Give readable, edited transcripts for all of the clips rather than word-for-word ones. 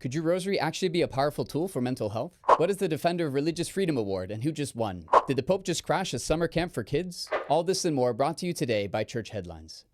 Could your rosary actually be a powerful tool for mental health? What is the Defender of Religious Freedom Award and who just won? Did the Pope just crash a summer camp for kids? All this and more brought to you today by Church Headlines.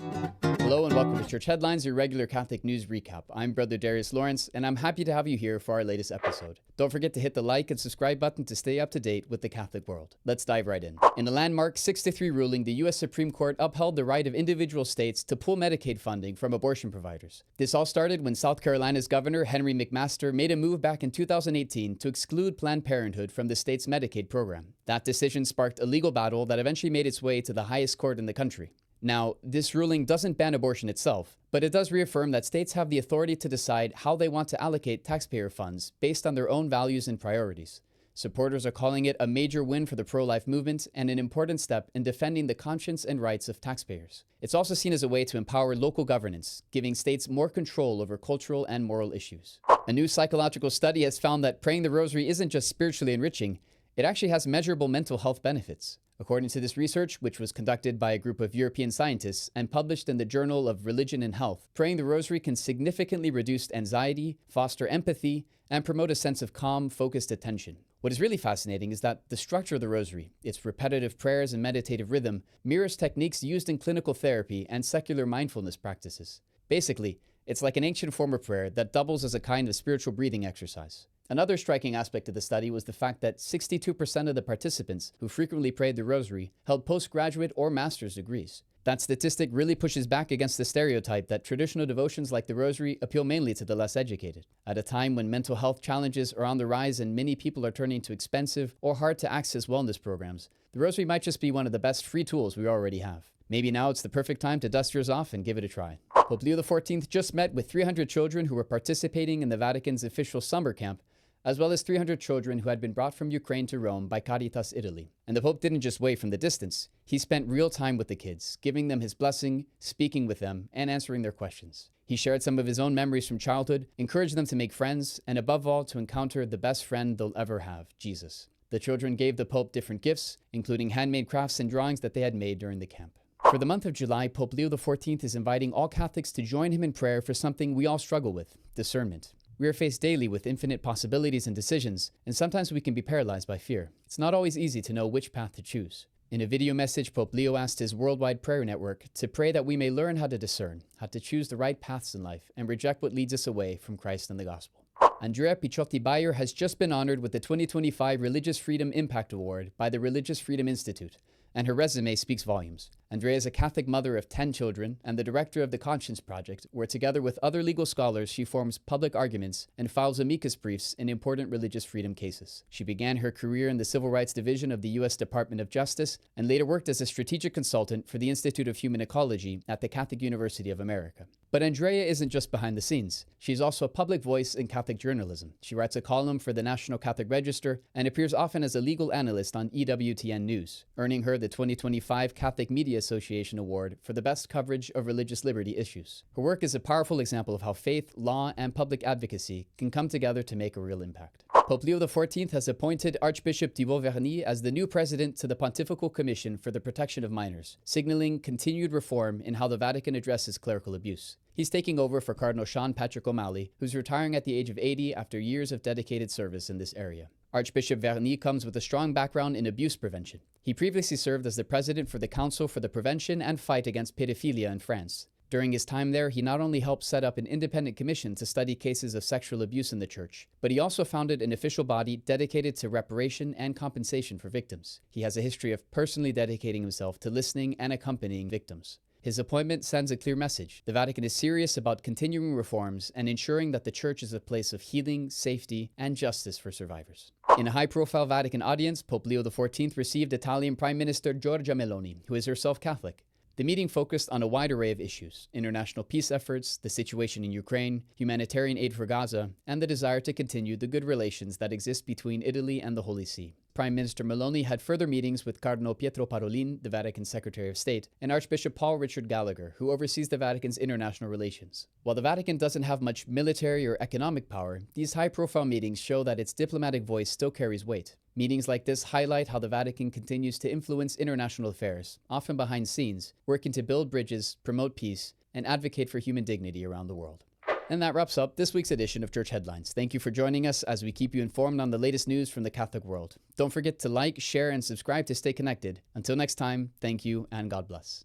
Hello and welcome to Church Headlines, your regular Catholic news recap. I'm Brother Darius Lawrence, and I'm happy to have you here for our latest episode. Don't forget to hit the like and subscribe button to stay up to date with the Catholic world. Let's dive right in. In a landmark 6-3 ruling, the U.S. Supreme Court upheld the right of individual states to pull Medicaid funding from abortion providers. This all started when South Carolina's Governor Henry McMaster made a move back in 2018 to exclude Planned Parenthood from the state's Medicaid program. That decision sparked a legal battle that eventually made its way to the highest court in the country. Now, this ruling doesn't ban abortion itself, but it does reaffirm that states have the authority to decide how they want to allocate taxpayer funds based on their own values and priorities. Supporters are calling it a major win for the pro-life movement and an important step in defending the conscience and rights of taxpayers. It's also seen as a way to empower local governance, giving states more control over cultural and moral issues. A new psychological study has found that praying the rosary isn't just spiritually enriching, it actually has measurable mental health benefits. According to this research, which was conducted by a group of European scientists and published in the Journal of Religion and Health, praying the rosary can significantly reduce anxiety, foster empathy, and promote a sense of calm, focused attention. What is really fascinating is that the structure of the rosary, its repetitive prayers and meditative rhythm, mirrors techniques used in clinical therapy and secular mindfulness practices. Basically, it's like an ancient form of prayer that doubles as a kind of spiritual breathing exercise. Another striking aspect of the study was the fact that 62% of the participants who frequently prayed the rosary held postgraduate or master's degrees. That statistic really pushes back against the stereotype that traditional devotions like the rosary appeal mainly to the less educated. At a time when mental health challenges are on the rise and many people are turning to expensive or hard to access wellness programs, the rosary might just be one of the best free tools we already have. Maybe now it's the perfect time to dust yours off and give it a try. Pope Leo XIV just met with 300 children who were participating in the Vatican's official summer camp, as well as 300 children who had been brought from Ukraine to Rome by Caritas Italy. And the Pope didn't just wave from the distance. He spent real time with the kids, giving them his blessing, speaking with them, and answering their questions. He shared some of his own memories from childhood, encouraged them to make friends, and above all, to encounter the best friend they'll ever have, Jesus. The children gave the Pope different gifts, including handmade crafts and drawings that they had made during the camp. For the month of July, Pope Leo XIV is inviting all Catholics to join him in prayer for something we all struggle with: discernment. We are faced daily with infinite possibilities and decisions, and sometimes we can be paralyzed by fear. It's not always easy to know which path to choose. In a video message, Pope Leo asked his worldwide prayer network to pray that we may learn how to discern, how to choose the right paths in life, and reject what leads us away from Christ and the gospel. Andrea Picciotti-Bayer has just been honored with the 2025 Religious Freedom Impact Award by the Religious Freedom Institute, and her resume speaks volumes. Andrea is a Catholic mother of 10 children and the director of the Conscience Project, where together with other legal scholars she forms public arguments and files amicus briefs in important religious freedom cases. She began her career in the Civil Rights Division of the U.S. Department of Justice and later worked as a strategic consultant for the Institute of Human Ecology at the Catholic University of America. But Andrea isn't just behind the scenes. She's also a public voice in Catholic journalism. She writes a column for the National Catholic Register and appears often as a legal analyst on EWTN News, earning her the 2025 Catholic Media Association Award for the best coverage of religious liberty issues. Her work is a powerful example of how faith, law, and public advocacy can come together to make a real impact. Pope Leo XIV has appointed Archbishop Thibaut Verny as the new president to the Pontifical Commission for the Protection of Minors, signaling continued reform in how the Vatican addresses clerical abuse. He's taking over for Cardinal Sean Patrick O'Malley, who's retiring at the age of 80 after years of dedicated service in this area. Archbishop Verny comes with a strong background in abuse prevention. He previously served as the president for the Council for the Prevention and Fight Against Pedophilia in France. During his time there, he not only helped set up an independent commission to study cases of sexual abuse in the church, but he also founded an official body dedicated to reparation and compensation for victims. He has a history of personally dedicating himself to listening and accompanying victims. His appointment sends a clear message. The Vatican is serious about continuing reforms and ensuring that the Church is a place of healing, safety, and justice for survivors. In a high-profile Vatican audience, Pope Leo XIV received Italian Prime Minister Giorgia Meloni, who is herself Catholic. The meeting focused on a wide array of issues: international peace efforts, the situation in Ukraine, humanitarian aid for Gaza, and the desire to continue the good relations that exist between Italy and the Holy See. Prime Minister Meloni had further meetings with Cardinal Pietro Parolin, the Vatican Secretary of State, and Archbishop Paul Richard Gallagher, who oversees the Vatican's international relations. While the Vatican doesn't have much military or economic power, these high-profile meetings show that its diplomatic voice still carries weight. Meetings like this highlight how the Vatican continues to influence international affairs, often behind scenes, working to build bridges, promote peace, and advocate for human dignity around the world. And that wraps up this week's edition of Church Headlines. Thank you for joining us as we keep you informed on the latest news from the Catholic world. Don't forget to like, share, and subscribe to stay connected. Until next time, thank you and God bless.